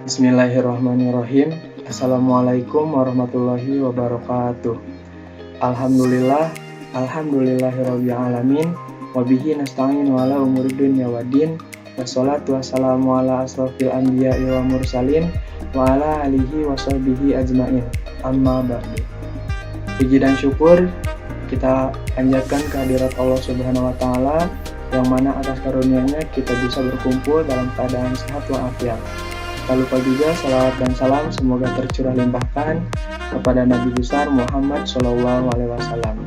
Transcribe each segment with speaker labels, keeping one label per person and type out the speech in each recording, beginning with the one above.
Speaker 1: Bismillahirrahmanirrahim. Assalamualaikum warahmatullahi wabarakatuh. Alhamdulillahirabbil alamin. Wabihi nasta'in wa ala umuri dunya waddin. Wassalatu wassalamu ala asrofil anbiya'i wa mursalin wa ala alihi wa sahbihi ajmain. Amma ba'du. Puji dan syukur kita panjatkan kehadirat Allah Subhanahu wa taala yang mana atas karunia-Nya kita bisa berkumpul dalam keadaan sehat walafiat. Tak lupa juga salawat dan salam semoga tercurah limpahkan kepada Nabi besar Muhammad SAW.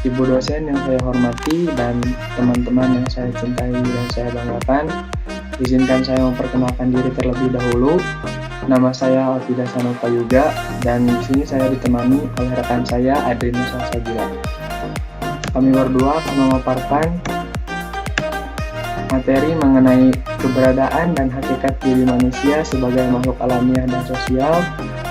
Speaker 1: Ibu dosen yang saya hormati dan teman-teman yang saya cintai dan saya banggakan, izinkan saya memperkenalkan diri terlebih dahulu. Nama saya Alfida Sanopa Yuga dan di sini saya ditemani oleh rekan saya Adrina Salsabila. Kami berdua akan memaparkan materi mengenai keberadaan dan hakikat diri manusia sebagai makhluk alamiah dan sosial,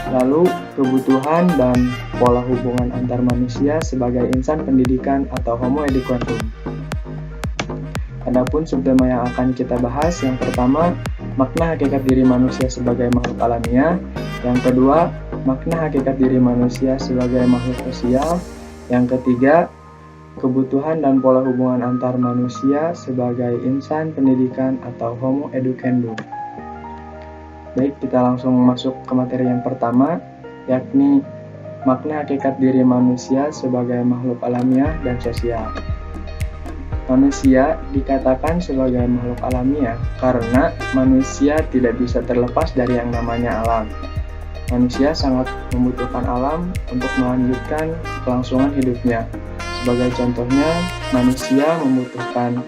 Speaker 1: lalu kebutuhan dan pola hubungan antar manusia sebagai insan pendidikan atau homo educandum. Adapun subtema yang akan kita bahas, yang pertama, makna hakikat diri manusia sebagai makhluk alamiah, yang kedua, makna hakikat diri manusia sebagai makhluk sosial, yang ketiga, kebutuhan dan pola hubungan antar manusia sebagai insan pendidikan atau homo educandum. Baik, kita langsung masuk ke materi yang pertama, yakni makna hakikat diri manusia sebagai makhluk alamiah dan sosial. Manusia dikatakan sebagai makhluk alamiah karena manusia tidak bisa terlepas dari yang namanya alam. Manusia sangat membutuhkan alam untuk melanjutkan kelangsungan hidupnya. Sebagai contohnya, manusia membutuhkan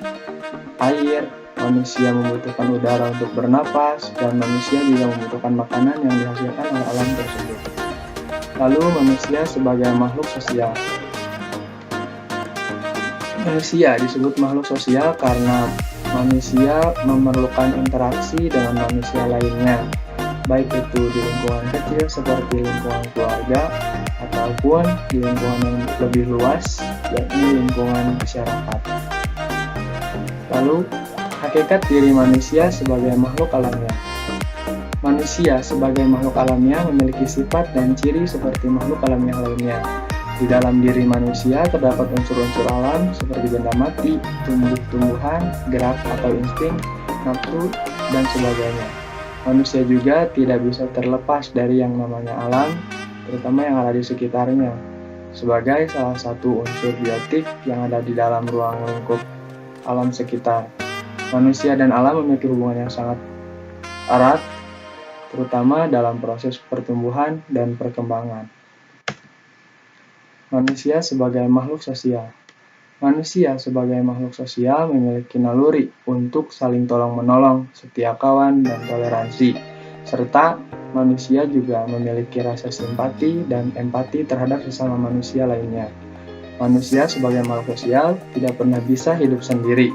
Speaker 1: air, manusia membutuhkan udara untuk bernapas, dan manusia juga membutuhkan makanan yang dihasilkan oleh alam tersebut. Lalu, manusia sebagai makhluk sosial. Manusia disebut makhluk sosial karena manusia memerlukan interaksi dengan manusia lainnya, baik itu di lingkungan kecil seperti lingkungan keluarga, ataupun di lingkungan yang lebih luas, yakni lingkungan masyarakat. Lalu, hakikat diri manusia sebagai makhluk alamiah. Manusia sebagai makhluk alamiah memiliki sifat dan ciri seperti makhluk alamiah lainnya. Di dalam diri manusia terdapat unsur-unsur alam seperti benda mati, tumbuh-tumbuhan, gerak atau insting, nafsu, dan sebagainya. Manusia juga tidak bisa terlepas dari yang namanya alam, terutama yang ada di sekitarnya, sebagai salah satu unsur biotik yang ada di dalam ruang lingkup alam sekitar. Manusia dan alam memiliki hubungan yang sangat erat, terutama dalam proses pertumbuhan dan perkembangan. Manusia sebagai makhluk sosial. Manusia sebagai makhluk sosial memiliki naluri untuk saling tolong-menolong, setia kawan, dan toleransi, serta manusia juga memiliki rasa simpati dan empati terhadap sesama manusia lainnya. Manusia sebagai makhluk sosial tidak pernah bisa hidup sendiri.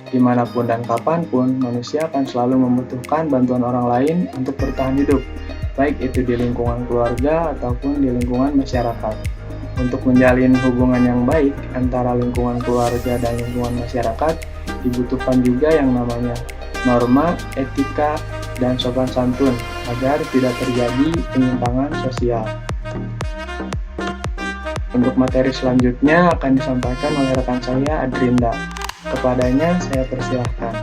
Speaker 1: Dimanapun dan kapanpun, manusia akan selalu membutuhkan bantuan orang lain untuk bertahan hidup, baik itu di lingkungan keluarga ataupun di lingkungan masyarakat. Untuk menjalin hubungan yang baik antara lingkungan keluarga dan lingkungan masyarakat, dibutuhkan juga yang namanya norma, etika, dan sopan santun agar tidak terjadi penyimpangan sosial. Untuk materi selanjutnya akan disampaikan oleh rekan saya Adrinda. Kepadanya saya persilahkan.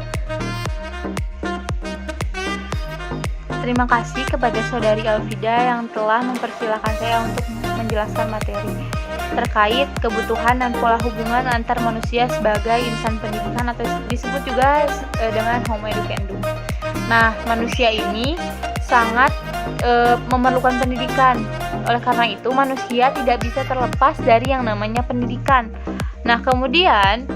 Speaker 2: Terima kasih kepada saudari Alfida yang telah mempersilahkan saya untuk menjelaskan materi terkait kebutuhan dan pola hubungan antar manusia sebagai insan pendidikan atau disebut juga dengan homo educandum. Nah, manusia ini sangat memerlukan pendidikan. Oleh karena itu, manusia tidak bisa terlepas dari yang namanya pendidikan. Nah, kemudian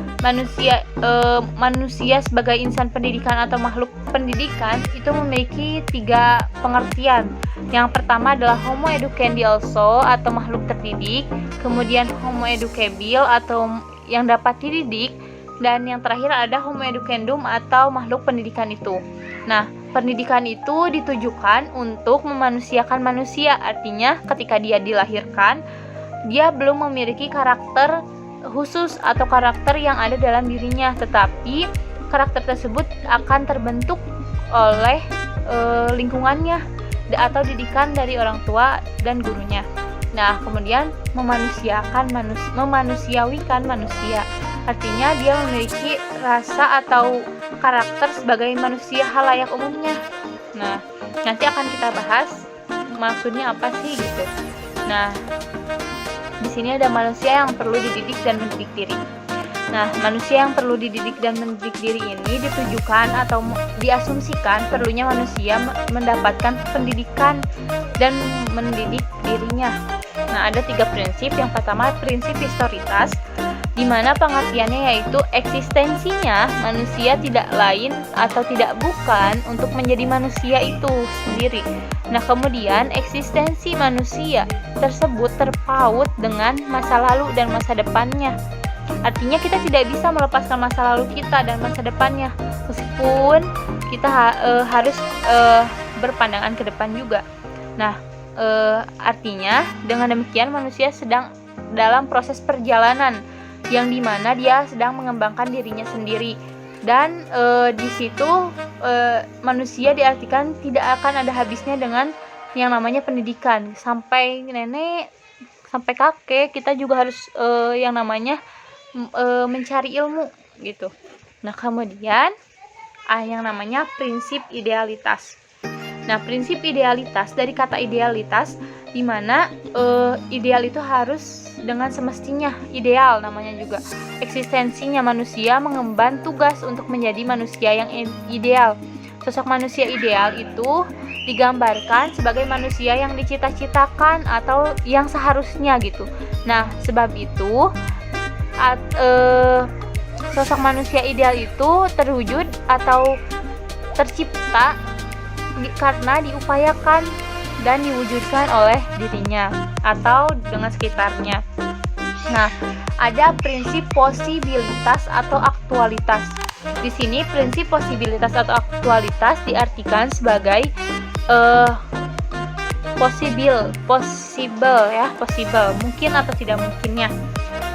Speaker 2: manusia sebagai insan pendidikan atau makhluk pendidikan itu memiliki 3 pengertian. Yang pertama adalah homo educandi also atau makhluk terdidik, kemudian homo educabil atau yang dapat dididik, dan yang terakhir ada homo educandum atau makhluk pendidikan itu. Nah, pendidikan itu ditujukan untuk memanusiakan manusia, artinya ketika dia dilahirkan, dia belum memiliki karakter khusus atau karakter yang ada dalam dirinya, tetapi karakter tersebut akan terbentuk oleh lingkungannya atau didikan dari orang tua dan gurunya. Nah, kemudian memanusiawikan manusia. Artinya dia memiliki rasa atau karakter sebagai manusia halayak umumnya. Nah, nanti akan kita bahas maksudnya apa sih gitu. Nah, di sini ada manusia yang perlu dididik dan mendidik diri. Nah, manusia yang perlu dididik dan mendidik diri ini ditujukan atau diasumsikan perlunya manusia mendapatkan pendidikan dan mendidik dirinya. Nah, ada 3 prinsip. Yang pertama, prinsip historitas, di mana pengertiannya yaitu eksistensinya manusia tidak lain atau tidak bukan untuk menjadi manusia itu sendiri. Nah, kemudian eksistensi manusia tersebut terpaut dengan masa lalu dan masa depannya. Artinya kita tidak bisa melepaskan masa lalu kita dan masa depannya, meskipun kita harus berpandangan ke depan juga. Nah, artinya dengan demikian manusia sedang dalam proses perjalanan yang dimana dia sedang mengembangkan dirinya sendiri, dan di situ manusia diartikan tidak akan ada habisnya dengan yang namanya pendidikan. Sampai nenek sampai kakek kita juga harus yang namanya mencari ilmu gitu. Nah, kemudian yang namanya prinsip idealitas. Nah, prinsip idealitas dari kata idealitas, di mana ideal itu harus dengan semestinya ideal, namanya juga eksistensinya manusia mengemban tugas untuk menjadi manusia yang ideal. Sosok manusia ideal itu digambarkan sebagai manusia yang dicita-citakan atau yang seharusnya gitu. Nah, sebab itu sosok manusia ideal itu terwujud atau tercipta karena diupayakan dan diwujudkan oleh dirinya atau dengan sekitarnya. Nah, ada prinsip posibilitas atau aktualitas. Di sini prinsip posibilitas atau aktualitas diartikan sebagai possible ya, possible, mungkin atau tidak mungkinnya.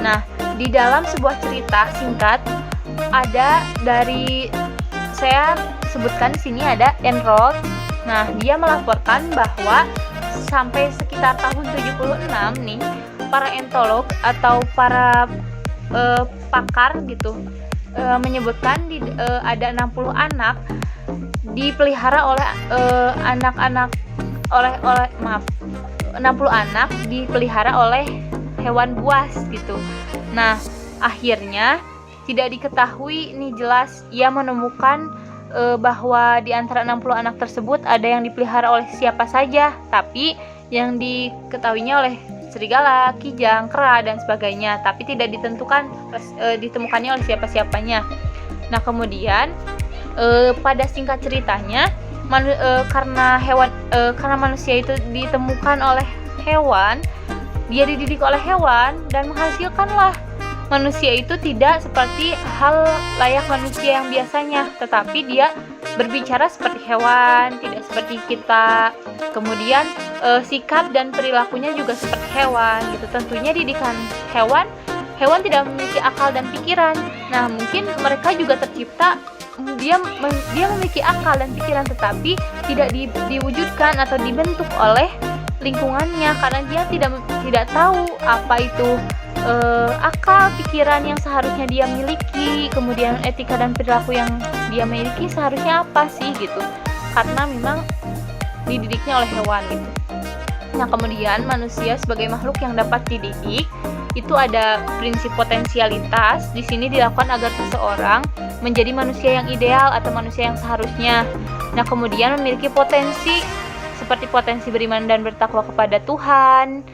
Speaker 2: Nah, di dalam sebuah cerita singkat ada dari saya sebutkan di sini ada Enroth. Nah, dia melaporkan bahwa sampai sekitar tahun 76 nih, para entolog atau para pakar gitu menyebutkan ada 60 anak dipelihara oleh 60 anak dipelihara oleh hewan buas gitu. Nah, akhirnya tidak diketahui nih jelas ia menemukan bahwa di antara 60 anak tersebut ada yang dipelihara oleh siapa saja, tapi yang diketahuinya oleh serigala, kijang, kera dan sebagainya, tapi tidak ditemukannya oleh siapa-siapanya. Nah, kemudian pada singkat ceritanya karena manusia itu ditemukan oleh hewan, dia dididik oleh hewan dan menghasilkanlah manusia itu tidak seperti hal layak manusia yang biasanya, tetapi dia berbicara seperti hewan, tidak seperti kita. Kemudian sikap dan perilakunya juga seperti hewan gitu. Tentunya didikan hewan tidak memiliki akal dan pikiran. Nah, mungkin mereka juga tercipta dia memiliki akal dan pikiran, tetapi tidak diwujudkan atau dibentuk oleh lingkungannya karena dia tidak tahu apa itu akal, pikiran yang seharusnya dia miliki, kemudian etika dan perilaku yang dia miliki seharusnya apa sih gitu, karena memang dididiknya oleh hewan gitu. Nah, kemudian manusia sebagai makhluk yang dapat dididik itu ada prinsip potensialitas. Di sini dilakukan agar seseorang menjadi manusia yang ideal atau manusia yang seharusnya. Nah, kemudian memiliki potensi seperti potensi beriman dan bertakwa kepada Tuhan,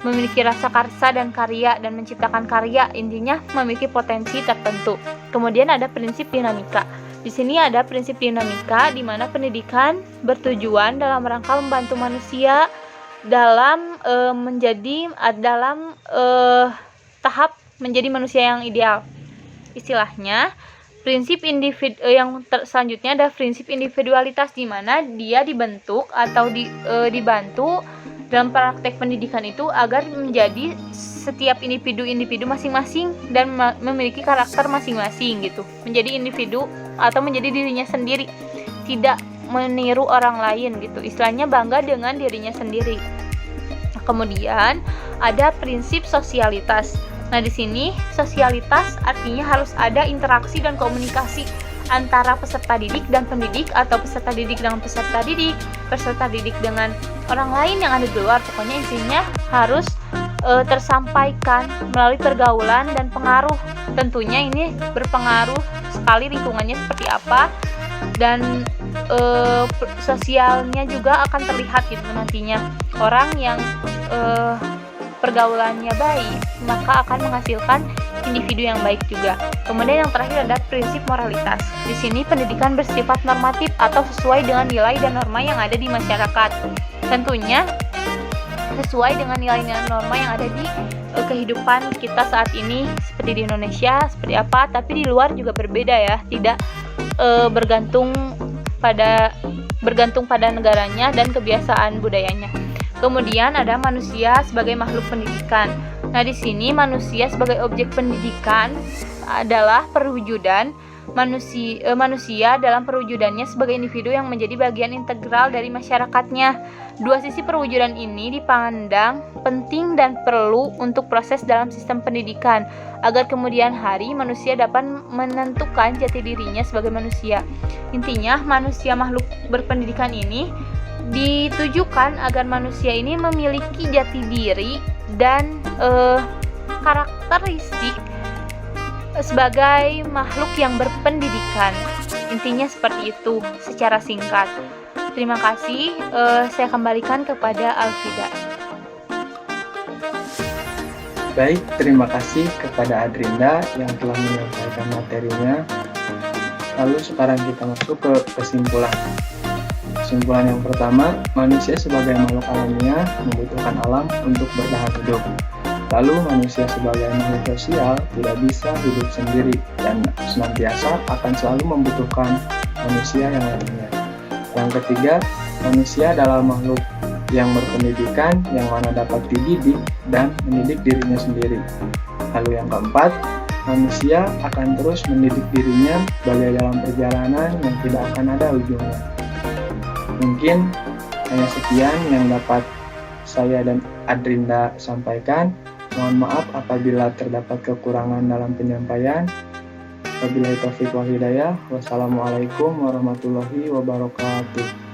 Speaker 2: memiliki rasa karsa dan karya dan menciptakan karya, intinya memiliki potensi tertentu. Kemudian ada prinsip dinamika. Di sini ada prinsip dinamika di mana pendidikan bertujuan dalam rangka membantu manusia dalam tahap menjadi manusia yang ideal. Istilahnya, prinsip yang selanjutnya ada prinsip individualitas di mana dia dibentuk atau dibantu dalam praktek pendidikan itu agar menjadi setiap individu masing-masing dan memiliki karakter masing-masing gitu, menjadi individu atau menjadi dirinya sendiri, tidak meniru orang lain gitu. Istilahnya bangga dengan dirinya sendiri. Kemudian ada prinsip sosialitas. Nah, di sini sosialitas artinya harus ada interaksi dan komunikasi antara peserta didik dan pendidik, atau peserta didik dengan peserta didik dengan orang lain yang ada di luar. Pokoknya intinya harus tersampaikan melalui pergaulan dan pengaruh. Tentunya ini berpengaruh sekali lingkungannya seperti apa, dan sosialnya juga akan terlihat gitu nantinya. Orang yang pergaulannya baik maka akan menghasilkan individu yang baik juga. Kemudian yang terakhir ada prinsip moralitas. Di sini pendidikan bersifat normatif atau sesuai dengan nilai dan norma yang ada di masyarakat. Tentunya sesuai dengan nilai dan norma yang ada di kehidupan kita saat ini, seperti di Indonesia seperti apa, tapi di luar juga berbeda ya, tidak bergantung pada negaranya dan kebiasaan budayanya. Kemudian ada manusia sebagai makhluk pendidikan. Nah, di sini manusia sebagai objek pendidikan adalah perwujudan manusia dalam perwujudannya sebagai individu yang menjadi bagian integral dari masyarakatnya. Dua sisi perwujudan ini dipandang penting dan perlu untuk proses dalam sistem pendidikan, agar kemudian hari manusia dapat menentukan jati dirinya sebagai manusia. Intinya, manusia makhluk berpendidikan ini ditujukan agar manusia ini memiliki jati diri dan karakteristik sebagai makhluk yang berpendidikan. Intinya seperti itu secara singkat. Terima kasih, saya kembalikan kepada Alfida.
Speaker 1: Baik, terima kasih kepada Adrinda yang telah menyampaikan materinya. Lalu sekarang kita masuk ke kesimpulan. Kesimpulan yang pertama, manusia sebagai makhluk alamiah membutuhkan alam untuk bertahan hidup. Lalu manusia sebagai makhluk sosial tidak bisa hidup sendiri dan senantiasa akan selalu membutuhkan manusia yang lainnya. Yang ketiga, manusia adalah makhluk yang berpendidikan yang mana dapat dididik dan mendidik dirinya sendiri. Lalu yang keempat, manusia akan terus mendidik dirinya bagai dalam perjalanan yang tidak akan ada ujungnya. Mungkin hanya sekian yang dapat saya dan Adrinda sampaikan. Mohon maaf apabila terdapat kekurangan dalam penyampaian. Wabillahi taufiq wal hidayah. Wassalamualaikum warahmatullahi wabarakatuh.